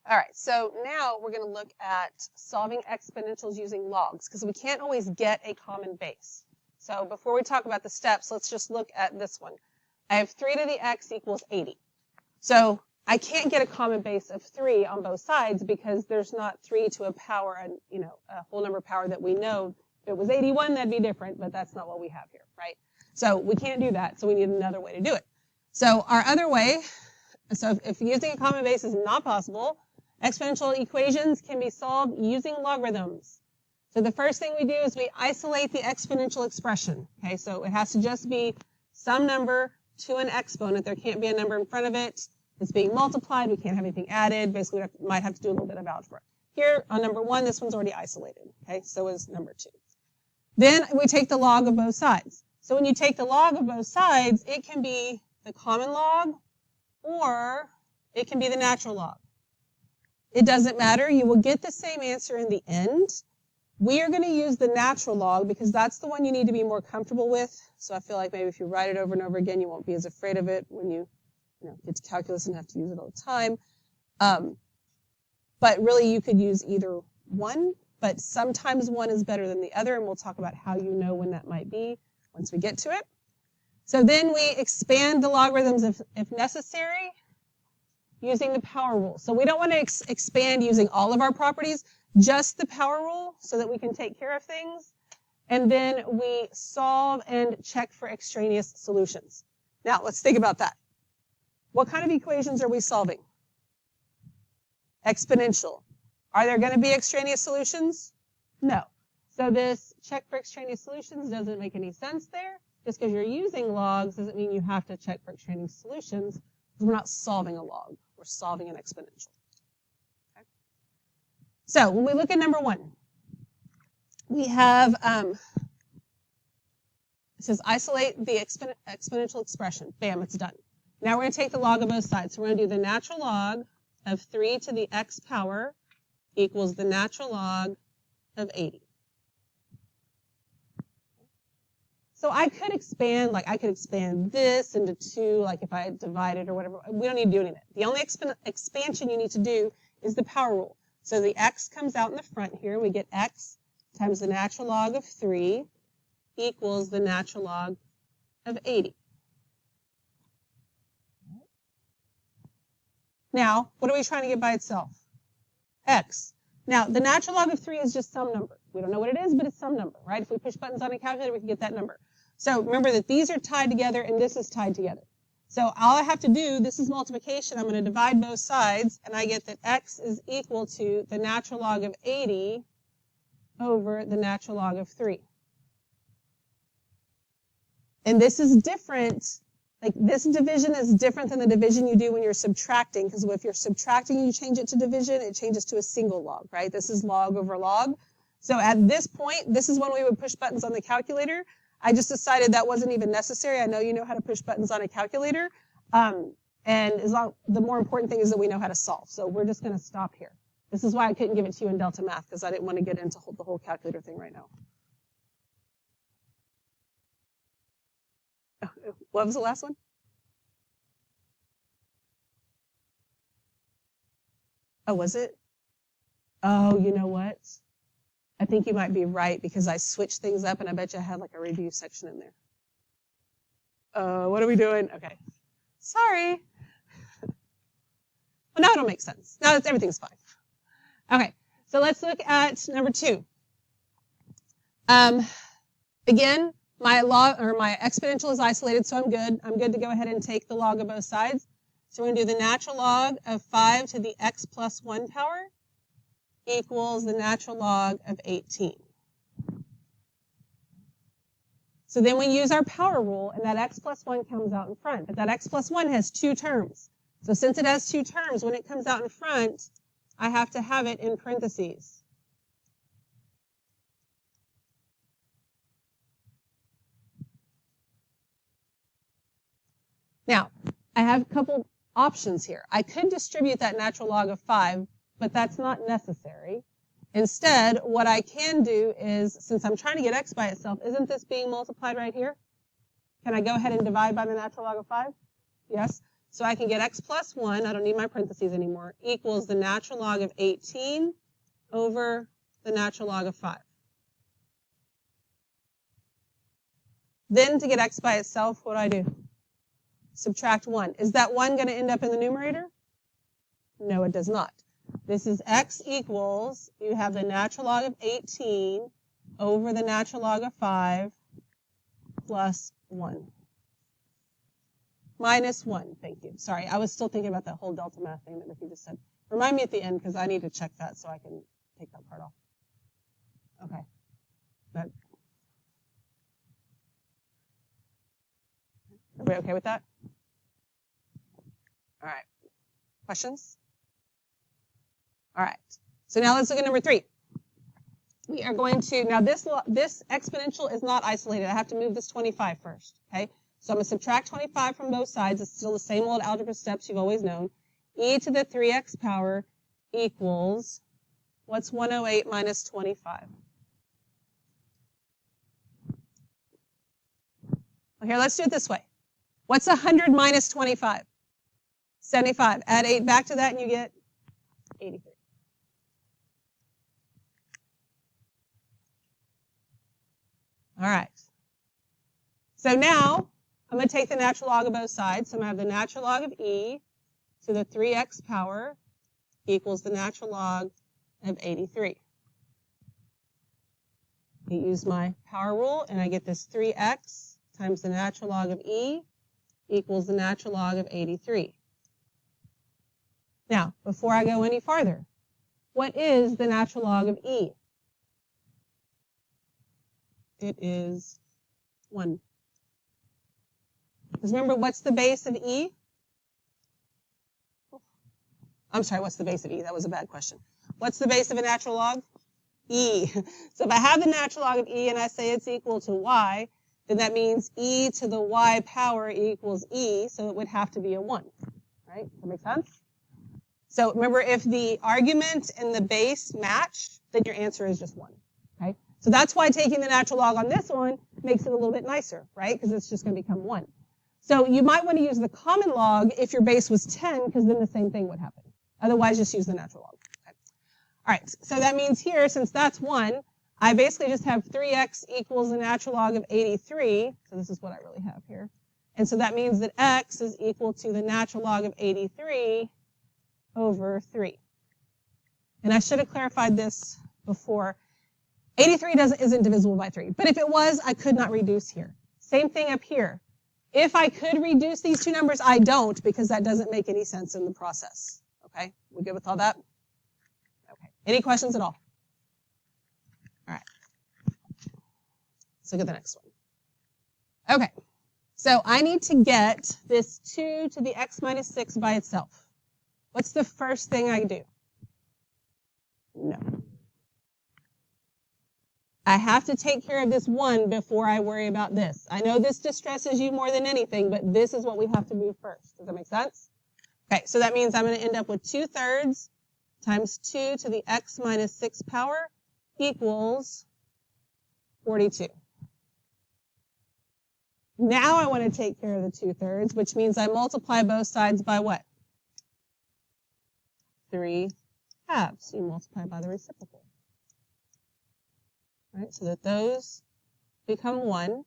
All right, so now we're going to look at solving exponentials using logs, because we can't always get a common base. So before we talk about the steps, let's just look at this one. I have 3 to the x equals 80. So I can't get a common base of 3 on both sides because there's not 3 to a power, and a whole number power that we know. If it was 81, that'd be different, but that's not what we have here, right? So we can't do that, so we need another way to do it. So our other way, so if using a common base is not possible, exponential equations can be solved using logarithms. So the first thing we do is we isolate the exponential expression. Okay, so it has to just be some number to an exponent. There can't be a number in front of it. It's being multiplied. We can't have anything added. Basically, we might have to do a little bit of algebra. Here on number 1, this one's already isolated. Okay, so is number 2. Then we take the log of both sides. So when you take the log of both sides, it can be the common log or it can be the natural log. It doesn't matter. You will get the same answer in the end. We are going to use the natural log because that's the one you need to be more comfortable with. So I feel like maybe if you write it over and over again, you won't be as afraid of it when you get to calculus and have to use it all the time. But really, you could use either one, but sometimes one is better than the other, and we'll talk about how you know when that might be once we get to it. So then we expand the logarithms if necessary, using the power rule. So we don't want to expand using all of our properties, just the power rule so that we can take care of things. And then we solve and check for extraneous solutions. Now, let's think about that. What kind of equations are we solving? Exponential. Are there going to be extraneous solutions? No. So this check for extraneous solutions doesn't make any sense there. Just because you're using logs doesn't mean you have to check for extraneous solutions, because we're not solving a log. We're solving an exponential. Okay? So when we look at number 1, we have, it says isolate the exponential expression. Bam, it's done. Now we're going to take the log of both sides. So we're going to do the natural log of 3 to the x power equals the natural log of 80. So I could expand, I could expand this into 2, like if I divide it or whatever. We don't need to do any of that. The only expansion you need to do is the power rule. So the x comes out in the front here. We get x times the natural log of 3 equals the natural log of 80. Now, what are we trying to get by itself? X. Now, the natural log of 3 is just some number. We don't know what it is, but it's some number, right? If we push buttons on a calculator, we can get that number. So remember that these are tied together and this is tied together. So all I have to do, this is multiplication. I'm going to divide both sides, and I get that x is equal to the natural log of 80 over the natural log of 3. And this is different. Like this division is different than the division you do when you're subtracting, because if you're subtracting, you change it to division, it changes to a single log, right? This is log over log. So at this point, this is when we would push buttons on the calculator. I just decided that wasn't even necessary. I know you know how to push buttons on a calculator. And the more important thing is that we know how to solve. So we're just going to stop here. This is why I couldn't give it to you in Delta Math, because I didn't want to get into the whole calculator thing right now. What was the last one? Oh, was it? Oh, you know what? I think you might be right, because I switched things up, and I bet you I had like a review section in there. What are we doing? Okay. Sorry. Well, now it'll make sense. Now everything's fine. Okay, so let's look at number 2. Again, my exponential is isolated, so I'm good. I'm good to go ahead and take the log of both sides. So we're going to do the natural log of 5 to the x plus 1 power equals the natural log of 18. So then we use our power rule, and that x plus 1 comes out in front. But that x plus 1 has 2 terms. So since it has 2 terms, when it comes out in front, I have to have it in parentheses. Now, I have a couple options here. I could distribute that natural log of 5, but that's not necessary. Instead, what I can do is, since I'm trying to get x by itself, isn't this being multiplied right here? Can I go ahead and divide by the natural log of 5? Yes. So I can get x plus 1, I don't need my parentheses anymore, equals the natural log of 18 over the natural log of 5. Then to get x by itself, what do I do? Subtract 1. Is that 1 going to end up in the numerator? No, it does not. This is x equals, you have the natural log of 18 over the natural log of 5 plus 1. Minus 1, thank you. Sorry, I was still thinking about that whole delta math thing that Ricky just said. Remind me at the end because I need to check that so I can take that part off. Okay. That. Everybody okay with that? All right. Questions? All right. So now let's look at number 3. We are going to, now this exponential is not isolated. I have to move this 25 first, okay? So I'm going to subtract 25 from both sides. It's still the same old algebra steps you've always known. E to the 3x power equals, what's 108 minus 25? Well, here, let's do it this way. What's 100 minus 25? 75. Add 8 back to that and you get 83. All right. So now I'm going to take the natural log of both sides. So I'm going to have the natural log of e to the 3x power equals the natural log of 83. I use my power rule and I get this 3x times the natural log of e equals the natural log of 83. Now, before I go any farther, what is the natural log of e? It is 1. Because remember, what's the base of e? I'm sorry, what's the base of e? That was a bad question. What's the base of a natural log? E. So if I have the natural log of e and I say it's equal to y, then that means e to the y power equals e, so it would have to be a 1. Right? Does that make sense? So remember, if the argument and the base match, then your answer is just 1. Okay? So that's why taking the natural log on this one makes it a little bit nicer, right? Because it's just going to become 1. So you might want to use the common log if your base was 10, because then the same thing would happen. Otherwise, just use the natural log. Okay. All right, so that means here, since that's 1, I basically just have 3x equals the natural log of 83. So this is what I really have here. And so that means that x is equal to the natural log of 83 over 3. And I should have clarified this before. 83 isn't divisible by 3. But if it was, I could not reduce here. Same thing up here. If I could reduce these two numbers, I don't, because that doesn't make any sense in the process. Okay? We good with all that? Okay. Any questions at all? All right. Let's look at the next one. Okay. So I need to get this 2 to the x minus 6 by itself. What's the first thing I do? No. I have to take care of this 1 before I worry about this. I know this distresses you more than anything, but this is what we have to move first. Does that make sense? Okay, so that means I'm going to end up with 2/3 times 2 to the x minus 6 power equals 42. Now I want to take care of the 2/3, which means I multiply both sides by what? 3/2. So you multiply by the reciprocal. Right, so that those become 1,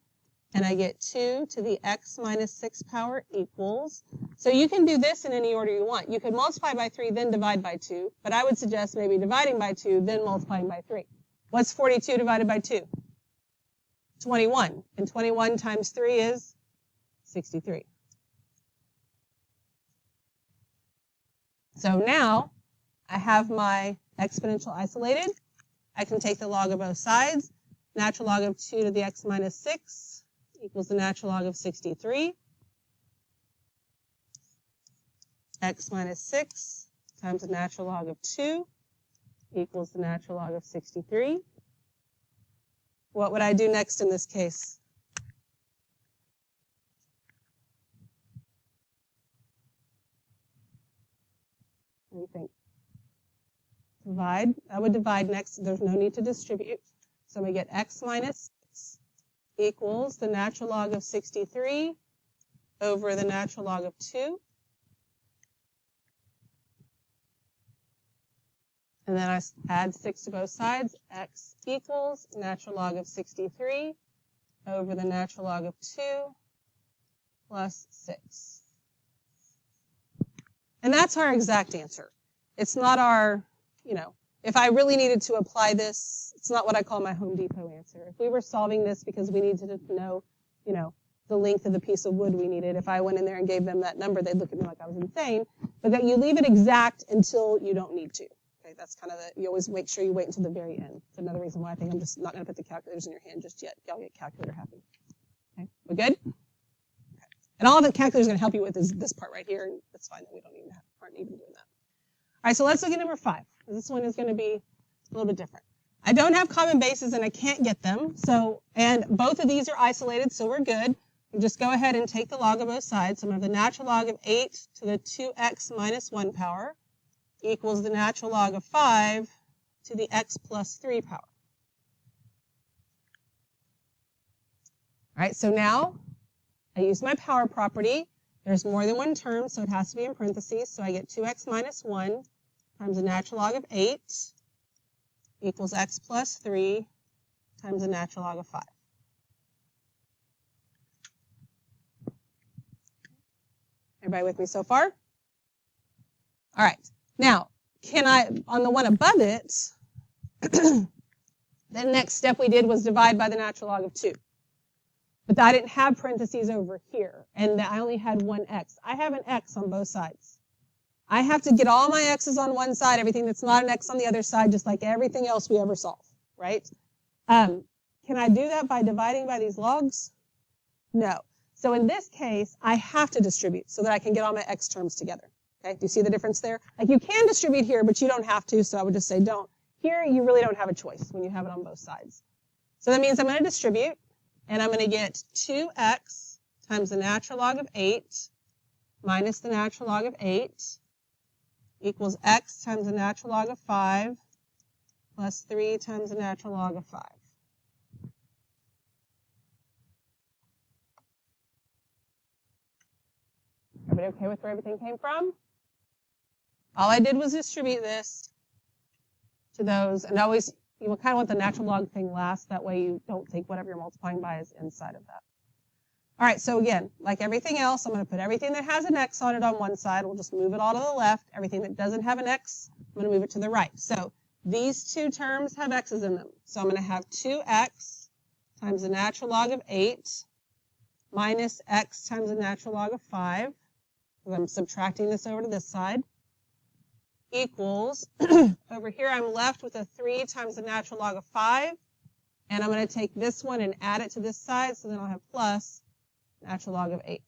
and I get 2 to the x minus 6 power equals. So you can do this in any order you want. You could multiply by 3, then divide by 2, but I would suggest maybe dividing by 2, then multiplying by 3. What's 42 divided by 2? 21. And 21 times 3 is 63. So now I have my exponential isolated. I can take the log of both sides. Natural log of 2 to the x minus 6 equals the natural log of 63. X minus 6 times the natural log of 2 equals the natural log of 63. What would I do next in this case? What do you think? Divide. I would divide next. There's no need to distribute. So we get x minus 6 equals the natural log of 63 over the natural log of 2. And then I add 6 to both sides. X equals natural log of 63 over the natural log of 2 plus 6. And that's our exact answer. It's not our, if I really needed to apply this, it's not what I call my Home Depot answer. If we were solving this because we needed to know, the length of the piece of wood we needed, if I went in there and gave them that number, they'd look at me like I was insane. But that you leave it exact until you don't need to. Okay, that's kind of you always make sure you wait until the very end. It's another reason why I think I'm just not going to put the calculators in your hand just yet. Y'all get calculator happy. Okay, we good? Okay. And all the calculator's going to help you with is this part right here, and that's fine that we aren't even doing that. All right, so let's look at number 5. This one is going to be a little bit different. I don't have common bases and I can't get them. And both of these are isolated, so we're good. We just go ahead and take the log of both sides. So I'm going to have the natural log of 8 to the 2x minus 1 power equals the natural log of 5 to the x plus 3 power. All right, so now I use my power property. There's more than one term, so it has to be in parentheses. So I get 2x minus 1 times the natural log of 8 equals x plus 3 times the natural log of 5. Everybody with me so far? All right. Now, on the one above it, the next step we did was divide by the natural log of 2. But I didn't have parentheses over here, and I only had one x. I have an x on both sides. I have to get all my x's on one side, everything that's not an x on the other side, just like everything else we ever solve, right? Can I do that by dividing by these logs? No. So in this case, I have to distribute so that I can get all my x terms together. Okay, do you see the difference there? Like you can distribute here, but you don't have to, so I would just say don't. Here, you really don't have a choice when you have it on both sides. So that means I'm going to distribute, and I'm going to get 2x times the natural log of 8 minus the natural log of 8 equals x times the natural log of 5 plus 3 times the natural log of 5. Everybody okay with where everything came from? All I did was distribute this to those, and always, you kind of want the natural log thing last, that way you don't think whatever you're multiplying by is inside of that. All right, so again, like everything else, I'm going to put everything that has an x on it on one side. We'll just move it all to the left. Everything that doesn't have an x, I'm going to move it to the right. So these two terms have x's in them. So I'm going to have 2x times the natural log of 8 minus x times the natural log of 5. I'm subtracting this over to this side, equals, over here I'm left with a 3 times the natural log of 5, and I'm going to take this one and add it to this side, so then I'll have plus natural log of 8.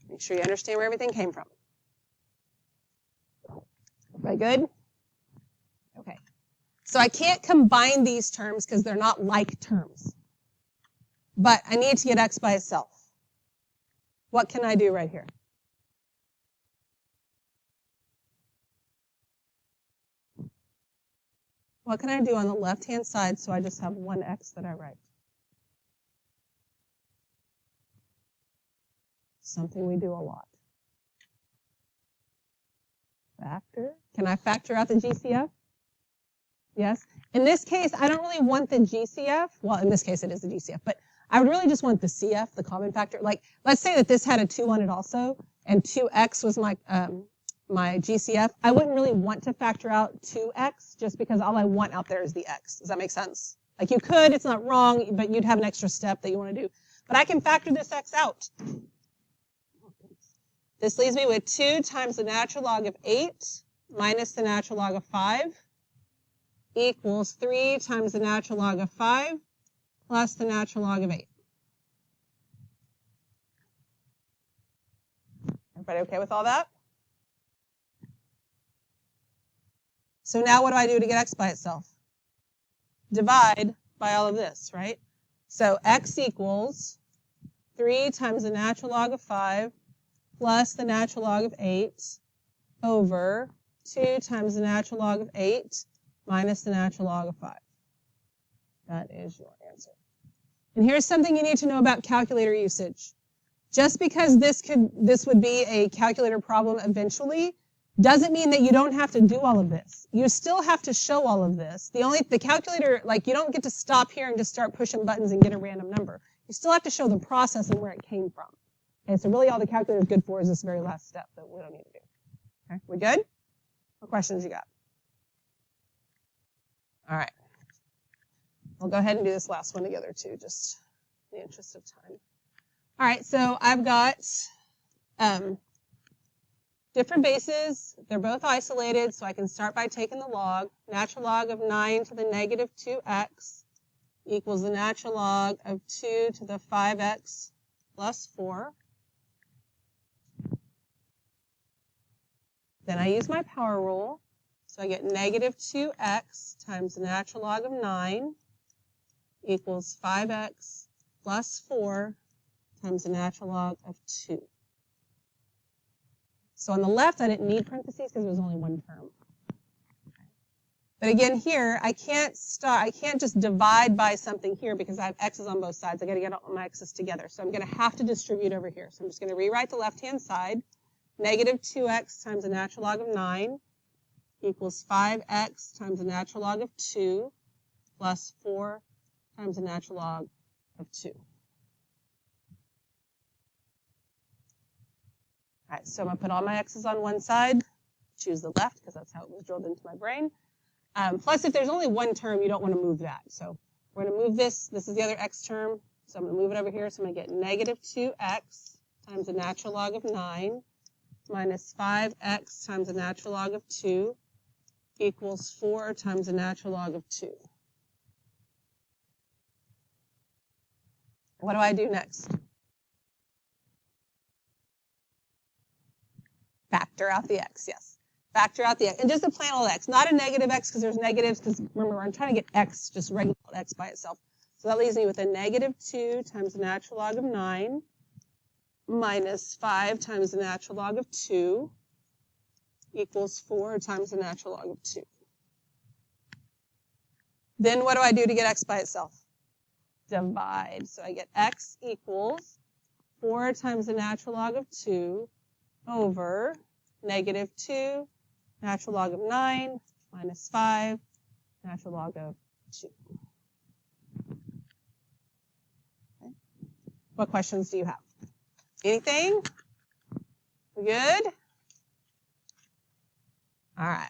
Make sure you understand where everything came from. Everybody good? Okay. So I can't combine these terms because they're not like terms. But I need to get x by itself. What can I do right here? What can I do on the left-hand side so I just have one x that I write? Something we do a lot. Factor. Can I factor out the GCF? Yes. In this case, I don't really want the GCF. Well, in this case, it is the GCF, but I would really just want the CF, the common factor. Like, let's say that this had a 2 on it also, and 2x was my GCF. I wouldn't really want to factor out 2x just because all I want out there is the x. Does that make sense? Like, you could, it's not wrong, but you'd have an extra step that you want to do. But I can factor this x out. This leaves me with 2 times the natural log of 8 minus the natural log of 5 equals 3 times the natural log of 5 plus the natural log of 8. Everybody okay with all that? So now what do I do to get x by itself? Divide by all of this, right? So x equals 3 times the natural log of 5 plus the natural log of 8 over 2 times the natural log of 8 minus the natural log of 5. That is your answer. And here's something you need to know about calculator usage. Just because this would be a calculator problem eventually Doesn't mean that you don't have to do all of this. You still have to show all of this. The calculator, like, you don't get to stop here and just start pushing buttons and get a random number. You still have to show the process and where it came from. Okay, so really all the calculator is good for is this very last step that we don't need to do. Okay, we good? What questions you got? All right. We'll go ahead and do this last one together too, just in the interest of time. All right, so I've got different bases. They're both isolated, so I can start by taking the log. Natural log of 9 to the negative 2x equals the natural log of 2 to the 5x plus 4. Then I use my power rule, so I get negative 2x times the natural log of 9 equals 5x plus 4 times the natural log of 2. So on the left, I didn't need parentheses because there was only one term. But again, here, I can't just divide by something here because I have x's on both sides. I got to get all my x's together. So I'm going to have to distribute over here. So I'm just going to rewrite the left-hand side. Negative 2x times the natural log of 9 equals 5x times the natural log of 2 plus 4 times the natural log of 2. All right, so I'm going to put all my x's on one side, choose the left because that's how it was drilled into my brain. Plus, if there's only one term, you don't want to move that. So we're going to move this. This is the other x term, so I'm going to move it over here. So I'm going to get negative 2x times the natural log of 9 minus 5x times the natural log of 2 equals 4 times the natural log of 2. What do I do next? Factor out the x, yes. Factor out the x. And just a plain old x, not a negative x because there's negatives, because remember, I'm trying to get x, just regular x by itself. So that leaves me with a negative 2 times the natural log of 9 minus 5 times the natural log of 2 equals 4 times the natural log of 2. Then what do I do to get x by itself? Divide. So I get x equals 4 times the natural log of 2 over negative 2 natural log of 9 minus 5 natural log of 2. Okay. What questions do you have? Anything? We good? All right.